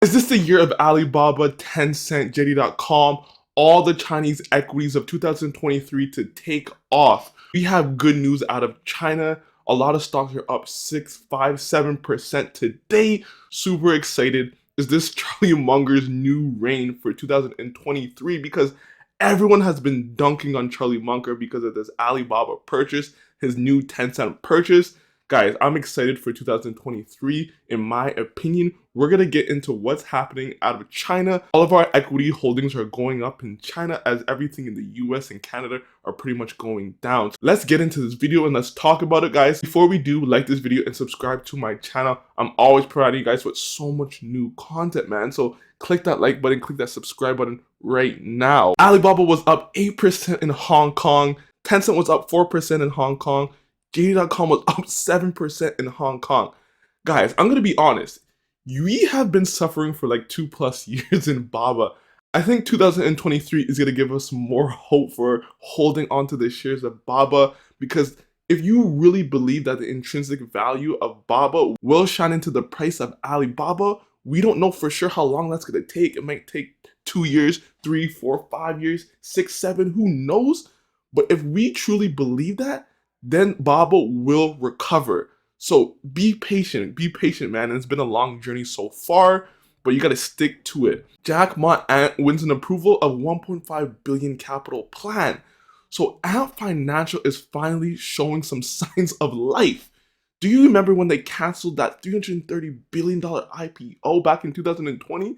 Is this the year of Alibaba, Tencent, JD.com, all the Chinese equities of 2023 to take off? We have good news out of China. A lot of stocks are up 6, 5, 7% today. Super excited. Is this Charlie Munger's new reign for 2023? Because everyone has been dunking on Charlie Munger because of this Alibaba purchase, his new Tencent purchase. Guys, I'm excited for 2023. In my opinion, we're going to get into what's happening out of China. All of our equity holdings are going up in China as everything in the US and Canada are pretty much going down. So let's get into this video and let's talk about it, guys. Before we do, like this video and subscribe to my channel. I'm always providing you guys with so much new content, man. So click that like button, click that subscribe button right now. Alibaba was up 8% in Hong Kong. Tencent was up 4% in Hong Kong. JD.com was up 7% in Hong Kong. Guys, I'm going to be honest. We have been suffering for like 2+ years in BABA. I think 2023 is going to give us more hope for holding onto the shares of BABA, because if you really believe that the intrinsic value of BABA will shine into the price of Alibaba, we don't know for sure how long that's going to take. It might take 2 years, 3, 4, 5 years, 6, 7, who knows? But if we truly believe that, then BABA will recover. So be patient, man. And it's been a long journey so far, but you got to stick to it. Jack Ma Ant wins an approval of 1.5 billion capital plan. So Ant Financial is finally showing some signs of life. Do you remember when they canceled that $330 billion IPO back in 2020?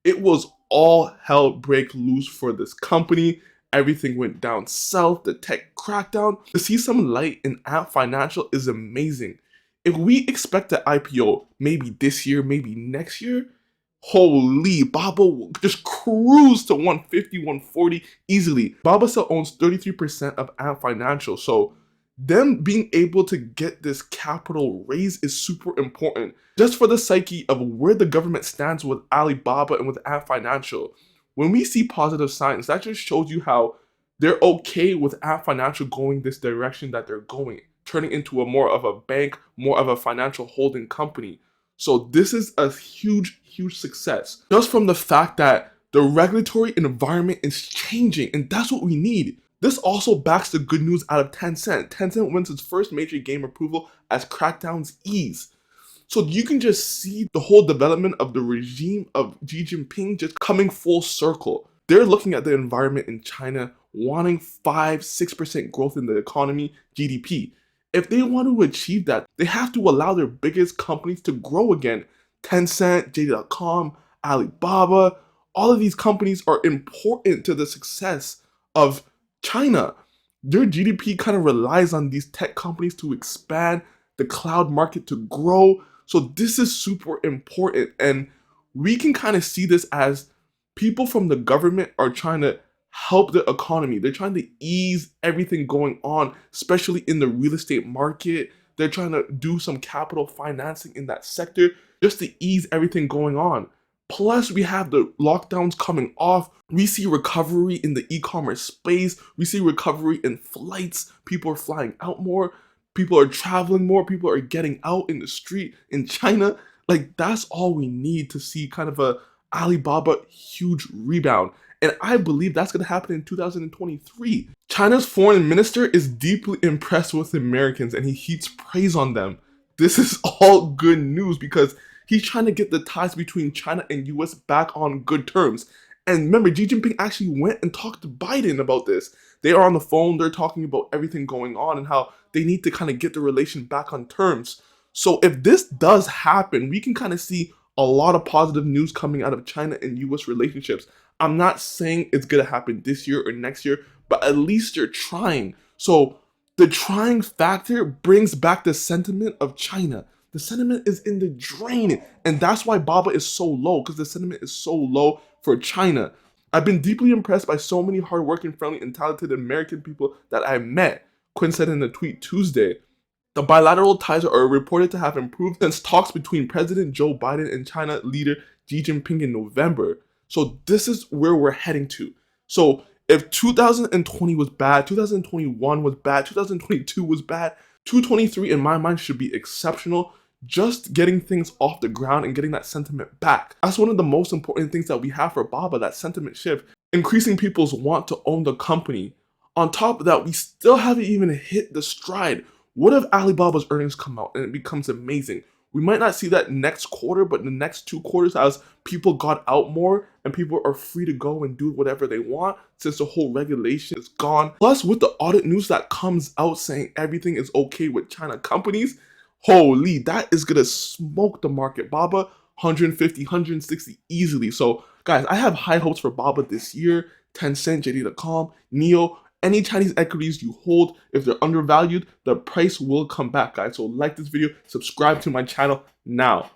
It was all hell break loose for this company. Everything went down south, the tech crackdown. To see some light in Ant Financial is amazing. If we expect the IPO maybe this year, maybe next year, holy, BABA will just cruise to 150, 140 easily. BABA still owns 33% of Ant Financial, so them being able to get this capital raise is super important, just for the psyche of where the government stands with Alibaba and with Ant Financial. When we see positive signs, that just shows you how they're okay with Ant Financial going this direction that they're going, turning into a more of a bank, more of a financial holding company. So this is a huge, huge success, just from the fact that the regulatory environment is changing, and that's what we need. This also backs the good news out of Tencent. Tencent wins its first major game approval as crackdowns ease. So you can just see the whole development of the regime of Xi Jinping just coming full circle. They're looking at the environment in China, wanting 5, 6% growth in the economy, GDP. If they want to achieve that, they have to allow their biggest companies to grow again. Tencent, JD.com, Alibaba, all of these companies are important to the success of China. Their GDP kind of relies on these tech companies to expand, the cloud market to grow. So this is super important, and we can kind of see this as people from the government are trying to help the economy. They're trying to ease everything going on, especially in the real estate market. They're trying to do some capital financing in that sector just to ease everything going on. Plus, we have the lockdowns coming off. We see recovery in the e-commerce space. We see recovery in flights. People are flying out more. People are traveling more. People are getting out in the street in China. Like, that's all we need to see kind of a Alibaba huge rebound. And I believe that's going to happen in 2023. China's foreign minister is deeply impressed with Americans and he heaps praise on them. This is all good news because he's trying to get the ties between China and US back on good terms. And remember, Xi Jinping actually went and talked to Biden about this. They are on the phone, they're talking about everything going on and how they need to kind of get the relation back on terms. So if this does happen, we can kind of see a lot of positive news coming out of China and US relationships. I'm not saying it's going to happen this year or next year, but at least they're trying. So the trying factor brings back the sentiment of China. The sentiment is in the drain, and that's why BABA is so low, because the sentiment is so low for China. I've been deeply impressed by so many hardworking, friendly, and talented American people that I met, Quinn said in a tweet Tuesday. The bilateral ties are reported to have improved since talks between President Joe Biden and China leader Xi Jinping in November. So this is where we're heading to. So if 2020 was bad, 2021 was bad, 2022 was bad, 2023 in my mind should be exceptional. just getting things off the ground and getting that sentiment back. That's one of the most important things that we have for Baba, that sentiment shift, increasing people's want to own the company. On top of that, we still haven't even hit the stride. What if Alibaba's earnings come out and it becomes amazing? We might not see that next quarter, but in the next 2 quarters, as people got out more and people are free to go and do whatever they want since the whole regulation is gone. Plus, with the audit news that comes out saying everything is okay with China companies, holy, that is gonna smoke the market. Baba, 150, 160 easily. So, guys, I have high hopes for Baba this year. Tencent, JD.com, Nio, any Chinese equities you hold, if they're undervalued, the price will come back, guys. So like this video, subscribe to my channel now.